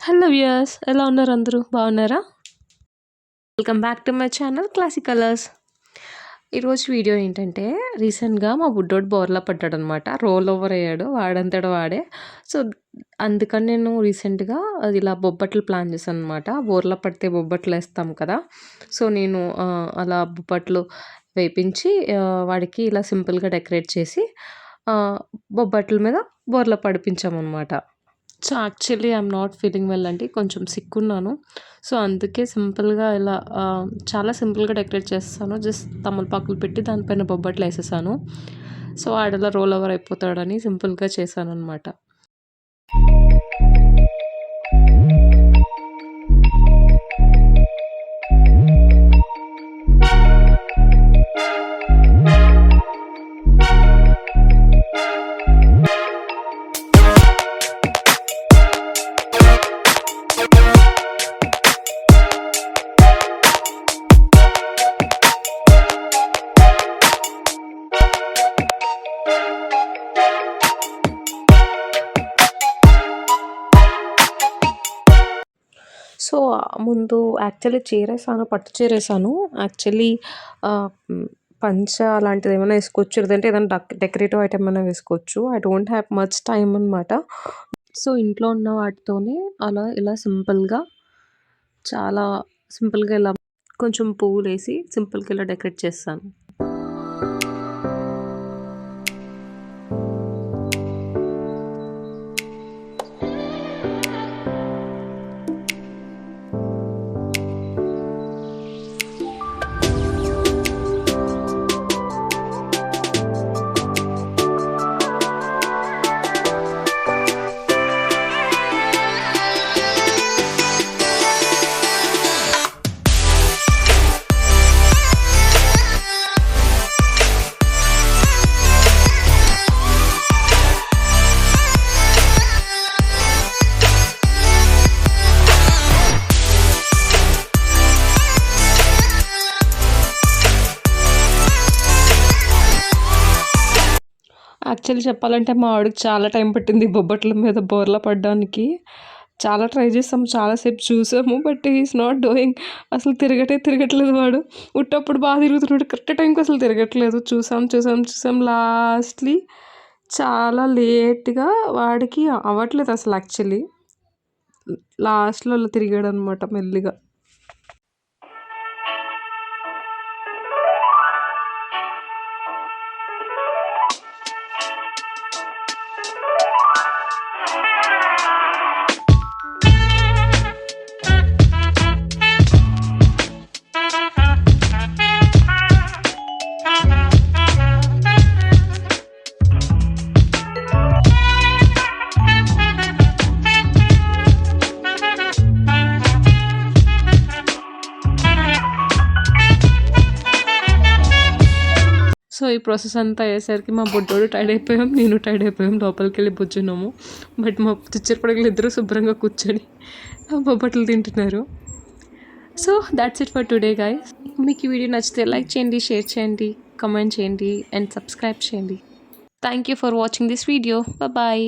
Hello viewers, ఎలా ఉన్నారు? అందరూ బాగున్నారా? Welcome back to my channel classic colours. ఈరోజు వీడియో ఏంటంటే, రీసెంట్గా మా బుడ్డోడు బోర్లా పడ్డాడనమాట. రోల్ ఓవర్ అయ్యాడు, వాడంతట వాడే. సో అందుకని నేను రీసెంట్గా అది ఇలా బొబ్బట్లు ప్లాన్ చేశాను అనమాట. బోర్లా పడితే బొబ్బట్లు వేస్తాం కదా. సో నేను అలా బొబ్బట్లు వేపించి వాడికి ఇలా సింపుల్గా డెకరేట్ చేసి బొబ్బట్ల మీద బోర్లా పడిపించామన్నమాట. So actually I'm not feeling well అండి, కొంచెం సిక్ ఉన్నాను. సో అందుకే సింపుల్గా ఇలా చాలా సింపుల్గా డెకరేట్ చేస్తాను. జస్ట్ తమలపాకులు పెట్టి దానిపైన బొబ్బట్లు వేసేసాను. సో ఆడలా రోల్ ఓవర్ అయిపోతాడని సింపుల్గా చేశాను అనమాట. సో ముందు యాక్చువల్లీ చీరేసాను, పట్టు చీరేసాను. యాక్చువల్లీ పంచ అలాంటిది ఏమైనా వేసుకోవచ్చు, లేదంటే ఏదైనా డెకరేటివ్ ఐటమ్ అయినా వేసుకోవచ్చు. I don't have much time అనమాట. సో ఇంట్లో ఉన్న వాటితోనే అలా ఇలా సింపుల్గా, చాలా సింపుల్గా ఇలా కొంచెం పువ్వులు వేసి సింపుల్గా ఇలా డెకరేట్ చేస్తాను. యాక్చువల్లీ చెప్పాలంటే మా వాడికి చాలా టైం పట్టింది బొబ్బట్ల మీద బోర్లా పడడానికి. చాలా ట్రై చేసాము, చాలాసేపు చూసాము, బట్ ఈస్ నాట్ డూయింగ్. అసలు తిరగట్లేదు వాడు. ఉట్టప్పుడు బాగా తిరుగుతున్నాడు, కరెక్ట్ టైంకి అసలు తిరగట్లేదు. చూసాం లాస్ట్లీ చాలా లేట్గా వాడికి అవ్వట్లేదు అసలు. యాక్చువల్లీ లాస్ట్లో అలా తిరిగాడు అనమాట మెల్లిగా. సో ఈ ప్రాసెస్ అంతా అయ్యేసరికి మా బుడ్డోడు టైర్డ్ అయిపోయాం, నేను టైర్డ్ అయిపోయాం. లోపలికి వెళ్ళి కూర్చున్నాము. బట్ మా చిచ్చర పడగలు ఇద్దరు శుభ్రంగా కూర్చొని బొబ్బట్లు తింటున్నారు. So that's it for today guys. మీకు ఈ వీడియో నచ్చితే లైక్ చేయండి, షేర్ చేయండి, కమెంట్ చేయండి అండ్ సబ్స్క్రైబ్ చేయండి. Thank you for watching this video. Bye.